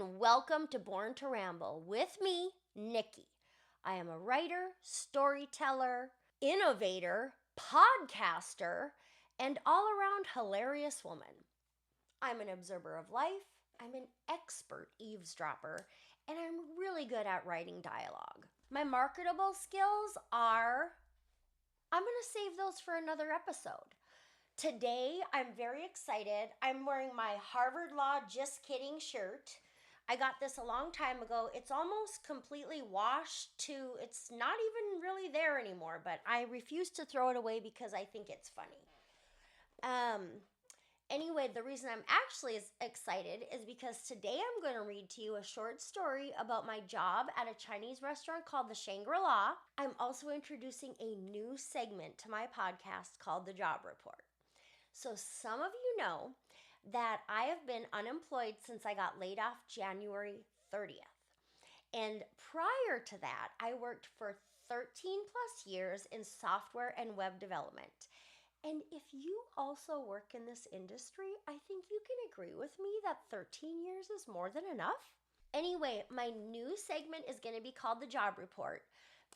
and welcome to Born to Ramble with me, Nikki. I am a writer, storyteller, innovator, podcaster, and all-around hilarious woman. I'm an observer of life, I'm an expert eavesdropper, and I'm really good at writing dialogue. My marketable skills are, I'm going to save those for another episode. Today, I'm very excited. I'm wearing my Harvard Law Just Kidding shirt. I got this a long time ago. It's almost completely washed it's not even really there anymore, but I refuse to throw it away because I think it's funny. Anyway, the reason I'm actually excited is because today I'm going to read to you a short story about my job at a Chinese restaurant called the Shangri-La. I'm also introducing a new segment to my podcast called The Job Report. So some of you know that I have been unemployed since I got laid off January 30th. And prior to that, I worked for 13 plus years in software and web development. And if you also work in this industry, I think you can agree with me that 13 years is more than enough. Anyway, my new segment is going to be called The Job Report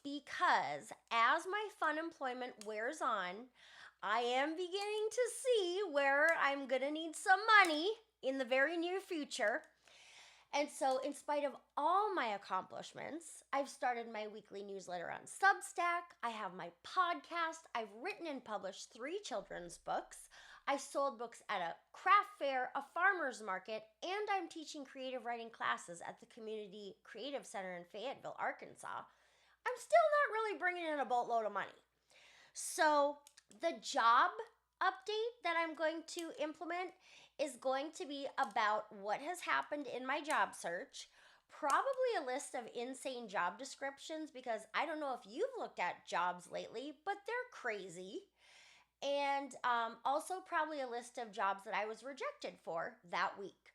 because as my fun employment wears on, I am beginning to see where I'm going to need some money in the very near future. And so, in spite of all my accomplishments, I've started my weekly newsletter on Substack. I have my podcast. I've written and published 3 children's books. I sold books at a craft fair, a farmer's market, and I'm teaching creative writing classes at the Community Creative Center in Fayetteville, Arkansas. I'm still not really bringing in a boatload of money. So, the job update that I'm going to implement is going to be about what has happened in my job search, probably a list of insane job descriptions because I don't know if you've looked at jobs lately, but they're crazy. And also probably a list of jobs that I was rejected for that week.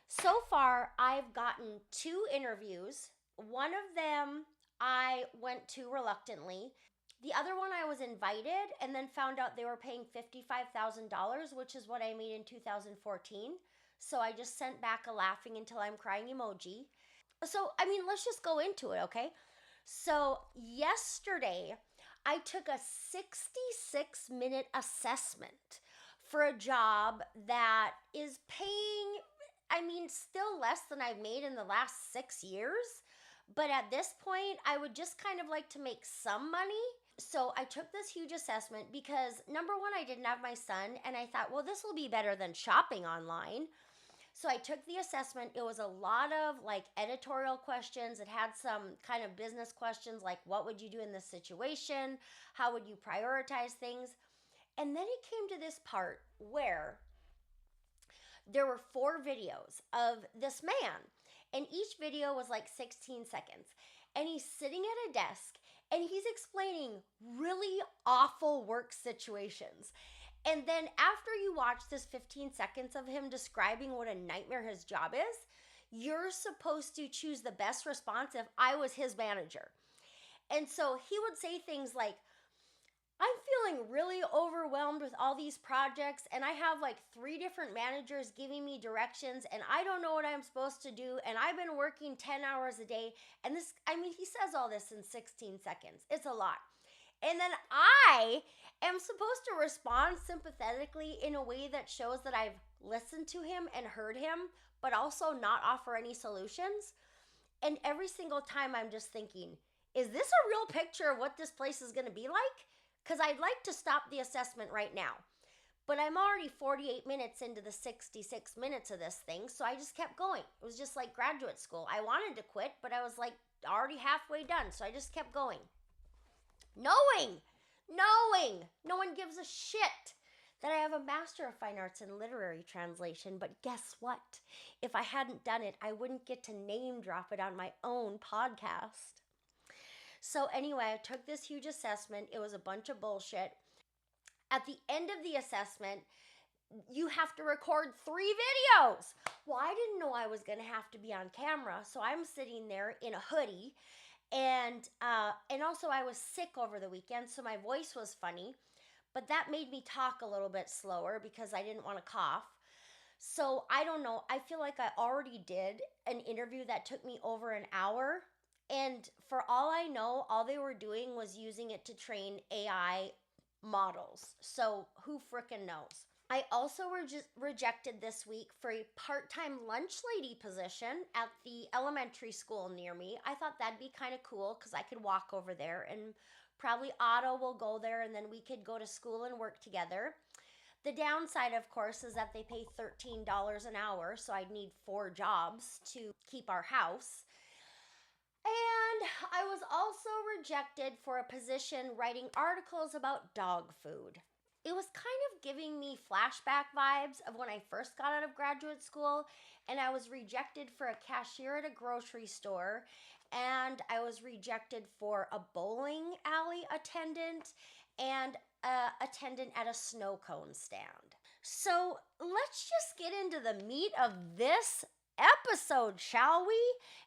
So far, I've gotten 2 interviews. One of them I went to reluctantly. The other one I was invited and then found out they were paying $55,000, which is what I made in 2014. So I just sent back a laughing until I'm crying emoji. So, let's just go into it, okay? So yesterday, I took a 66-minute assessment for a job that is paying, still less than I've made in the last 6 years. But at this point, I would just kind of like to make some money. So I took this huge assessment because number one, I didn't have my son and I thought, well, this will be better than shopping online. So I took the assessment. It was a lot of editorial questions. It had some kind of business questions like what would you do in this situation? How would you prioritize things? And then it came to this part where there were 4 videos of this man. And each video was 16 seconds. And he's sitting at a desk and he's explaining really awful work situations. And then after you watch this 15 seconds of him describing what a nightmare his job is, you're supposed to choose the best response if I was his manager. And so he would say things like, I'm feeling really overwhelmed with all these projects and I have 3 different managers giving me directions and I don't know what I'm supposed to do and I've been working 10 hours a day and he says all this in 16 seconds. It's a lot. And then I am supposed to respond sympathetically in a way that shows that I've listened to him and heard him, but also not offer any solutions. And every single time I'm just thinking, is this a real picture of what this place is going to be like? Because I'd like to stop the assessment right now. But I'm already 48 minutes into the 66 minutes of this thing, so I just kept going. It was just like graduate school. I wanted to quit, but I was already halfway done, so I just kept going. Knowing no one gives a shit that I have a Master of Fine Arts in Literary Translation, but guess what? If I hadn't done it, I wouldn't get to name drop it on my own podcast. So anyway, I took this huge assessment. It was a bunch of bullshit. At the end of the assessment, you have to record 3 videos. Well, I didn't know I was going to have to be on camera, so I'm sitting there in a hoodie. And also I was sick over the weekend, so my voice was funny. But that made me talk a little bit slower because I didn't want to cough. So I don't know. I feel like I already did an interview that took me over an hour. And for all I know, all they were doing was using it to train AI models. So who frickin' knows? I also rejected this week for a part time lunch lady position at the elementary school near me. I thought that'd be kind of cool because I could walk over there and probably Otto will go there and then we could go to school and work together. The downside, of course, is that they pay $13 an hour, so I'd need 4 jobs to keep our house. And I was also rejected for a position writing articles about dog food. It was kind of giving me flashback vibes of when I first got out of graduate school, and I was rejected for a cashier at a grocery store, and I was rejected for a bowling alley attendant and attendant at a snow cone stand. So let's just get into the meat of this episode, shall we?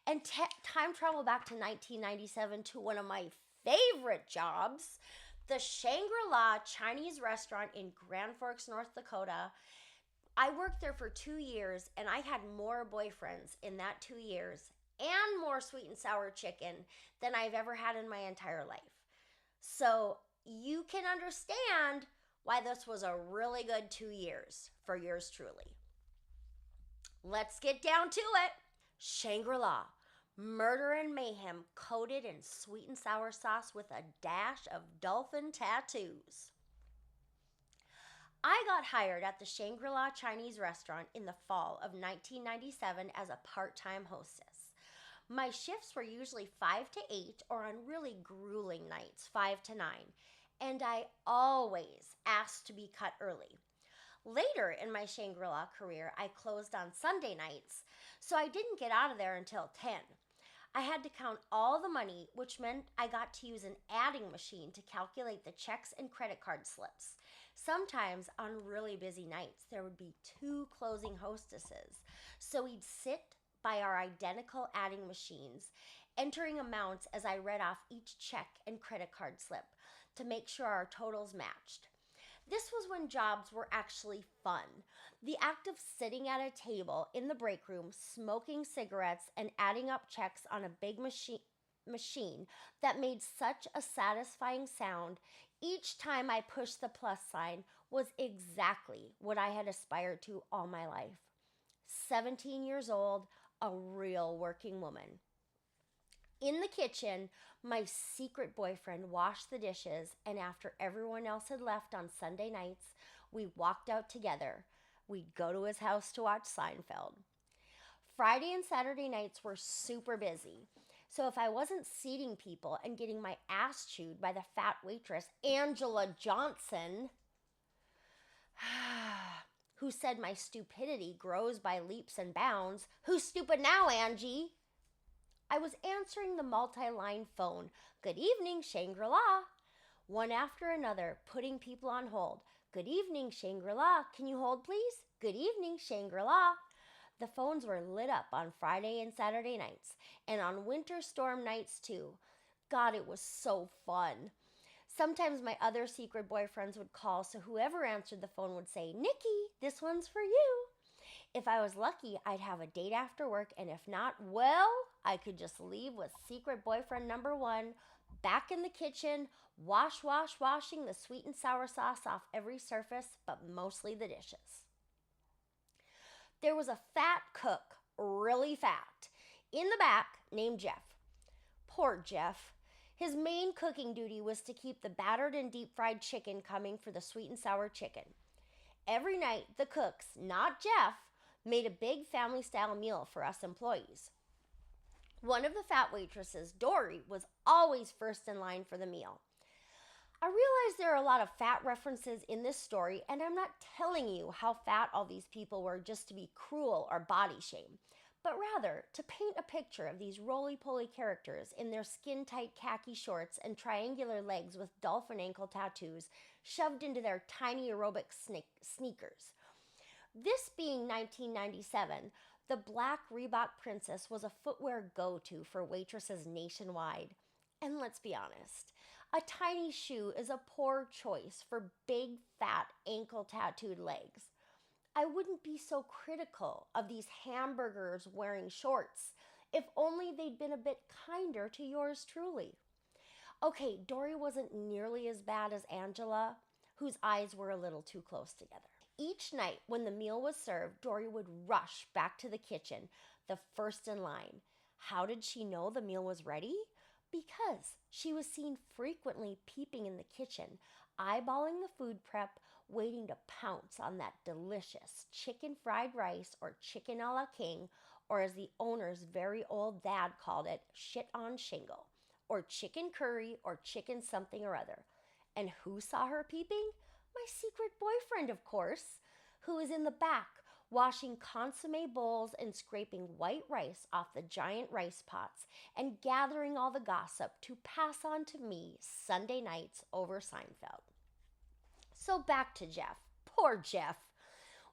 And time travel back to 1997 to one of my favorite jobs, the Shangri-La Chinese Restaurant in Grand Forks, North Dakota. I worked there for 2 years and I had more boyfriends in that 2 years and more sweet and sour chicken than I've ever had in my entire life. So you can understand why this was a really good 2 years for yours truly. Let's get down to it. Shangri-La, murder and mayhem coated in sweet and sour sauce with a dash of dolphin tattoos. I got hired at the Shangri-La Chinese Restaurant in the fall of 1997 as a part-time hostess. My shifts were usually 5 to 8 or on really grueling nights, 5 to 9, and I always asked to be cut early. Later in my Shangri-La career, I closed on Sunday nights, so I didn't get out of there until 10. I had to count all the money, which meant I got to use an adding machine to calculate the checks and credit card slips. Sometimes on really busy nights, there would be 2 closing hostesses, so we'd sit by our identical adding machines, entering amounts as I read off each check and credit card slip to make sure our totals matched. This was when jobs were actually fun. The act of sitting at a table in the break room, smoking cigarettes, and adding up checks on a big machine that made such a satisfying sound each time I pushed the plus sign was exactly what I had aspired to all my life. 17 years old, a real working woman. In the kitchen, my secret boyfriend washed the dishes, and after everyone else had left on Sunday nights, we walked out together. We'd go to his house to watch Seinfeld. Friday and Saturday nights were super busy, so if I wasn't seating people and getting my ass chewed by the fat waitress, Angela Johnson, who said my stupidity grows by leaps and bounds, who's stupid now, Angie? I was answering the multi-line phone. Good evening, Shangri-La. One after another, putting people on hold. Good evening, Shangri-La. Can you hold, please? Good evening, Shangri-La. The phones were lit up on Friday and Saturday nights, and on winter storm nights too. God, it was so fun. Sometimes my other secret boyfriends would call, so whoever answered the phone would say, Nikki, this one's for you. If I was lucky, I'd have a date after work, and if not, well, I could just leave with secret boyfriend number 1, back in the kitchen, washing the sweet and sour sauce off every surface, but mostly the dishes. There was a fat cook, really fat, in the back named Jeff. Poor Jeff. His main cooking duty was to keep the battered and deep fried chicken coming for the sweet and sour chicken. Every night, the cooks, not Jeff, made a big family-style meal for us employees. One of the fat waitresses, Dory, was always first in line for the meal. I realize there are a lot of fat references in this story, and I'm not telling you how fat all these people were just to be cruel or body shame, but rather to paint a picture of these roly-poly characters in their skin-tight khaki shorts and triangular legs with dolphin ankle tattoos shoved into their tiny aerobic sneakers. This being 1997, the black Reebok Princess was a footwear go-to for waitresses nationwide. And let's be honest, a tiny shoe is a poor choice for big, fat, ankle-tattooed legs. I wouldn't be so critical of these hamburgers wearing shorts if only they'd been a bit kinder to yours truly. Okay, Dory wasn't nearly as bad as Angela, whose eyes were a little too close together. Each night when the meal was served, Dory would rush back to the kitchen, the first in line. How did she know the meal was ready? Because she was seen frequently peeping in the kitchen, eyeballing the food prep, waiting to pounce on that delicious chicken fried rice or chicken a la king, or as the owner's very old dad called it, shit on shingle, or chicken curry or chicken something or other. And who saw her peeping? My secret boyfriend, of course, who was in the back washing consomme bowls and scraping white rice off the giant rice pots and gathering all the gossip to pass on to me Sunday nights over Seinfeld. So back to Jeff. Poor Jeff.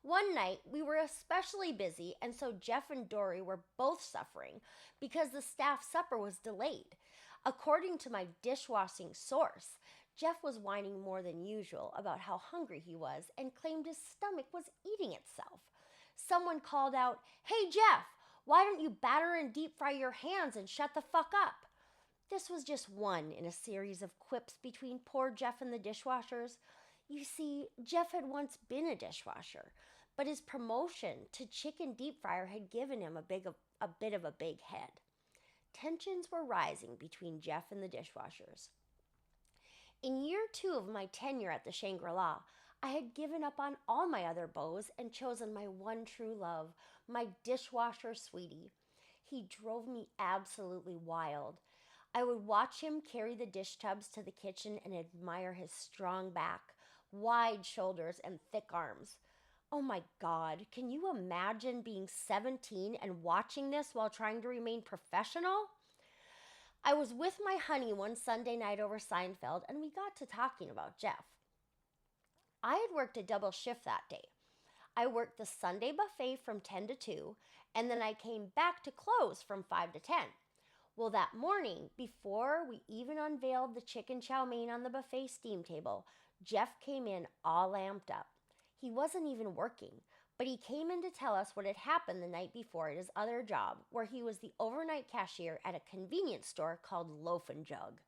One night we were especially busy, and so Jeff and Dory were both suffering because the staff supper was delayed. According to my dishwashing source, Jeff was whining more than usual about how hungry he was and claimed his stomach was eating itself. Someone called out, "Hey Jeff, why don't you batter and deep fry your hands and shut the fuck up?" This was just one in a series of quips between poor Jeff and the dishwashers. You see, Jeff had once been a dishwasher, but his promotion to chicken deep fryer had given him a bit of a big head. Tensions were rising between Jeff and the dishwashers. In year 2 of my tenure at the Shangri-La, I had given up on all my other beaus and chosen my one true love, my dishwasher sweetie. He drove me absolutely wild. I would watch him carry the dish tubs to the kitchen and admire his strong back, wide shoulders, and thick arms. Oh my God, can you imagine being 17 and watching this while trying to remain professional? I was with my honey one Sunday night over Seinfeld, and we got to talking about Jeff. I had worked a double shift that day. I worked the Sunday buffet from 10 to 2, and then I came back to close from 5 to 10. Well, that morning, before we even unveiled the chicken chow mein on the buffet steam table, Jeff came in all amped up. He wasn't even working, but he came in to tell us what had happened the night before at his other job, where he was the overnight cashier at a convenience store called Loaf and Jug.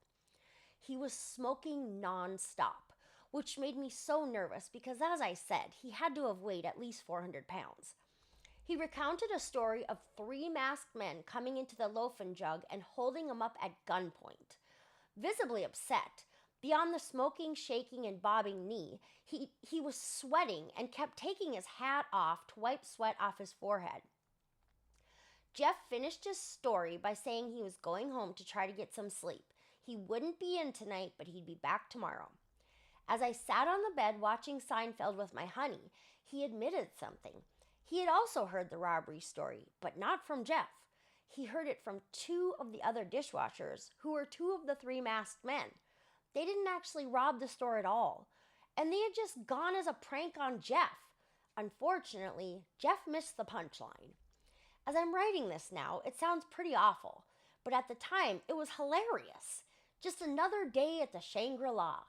He was smoking non-stop, which made me so nervous because, as I said, he had to have weighed at least 400 pounds. He recounted a story of 3 masked men coming into the Loaf and Jug and holding him up at gunpoint. Visibly upset, beyond the smoking, shaking, and bobbing knee, he was sweating and kept taking his hat off to wipe sweat off his forehead. Jeff finished his story by saying he was going home to try to get some sleep. He wouldn't be in tonight, but he'd be back tomorrow. As I sat on the bed watching Seinfeld with my honey, he admitted something. He had also heard the robbery story, but not from Jeff. He heard it from 2 of the other dishwashers, who were 2 of the 3 masked men. They didn't actually rob the store at all, and they had just gone as a prank on Jeff. Unfortunately, Jeff missed the punchline. As I'm writing this now, it sounds pretty awful, but at the time, it was hilarious. Just another day at the Shangri-La.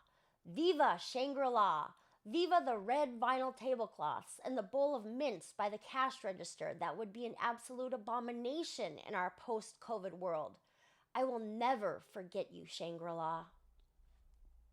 Viva Shangri-La! Viva the red vinyl tablecloths and the bowl of mints by the cash register that would be an absolute abomination in our post-COVID world. I will never forget you, Shangri-La.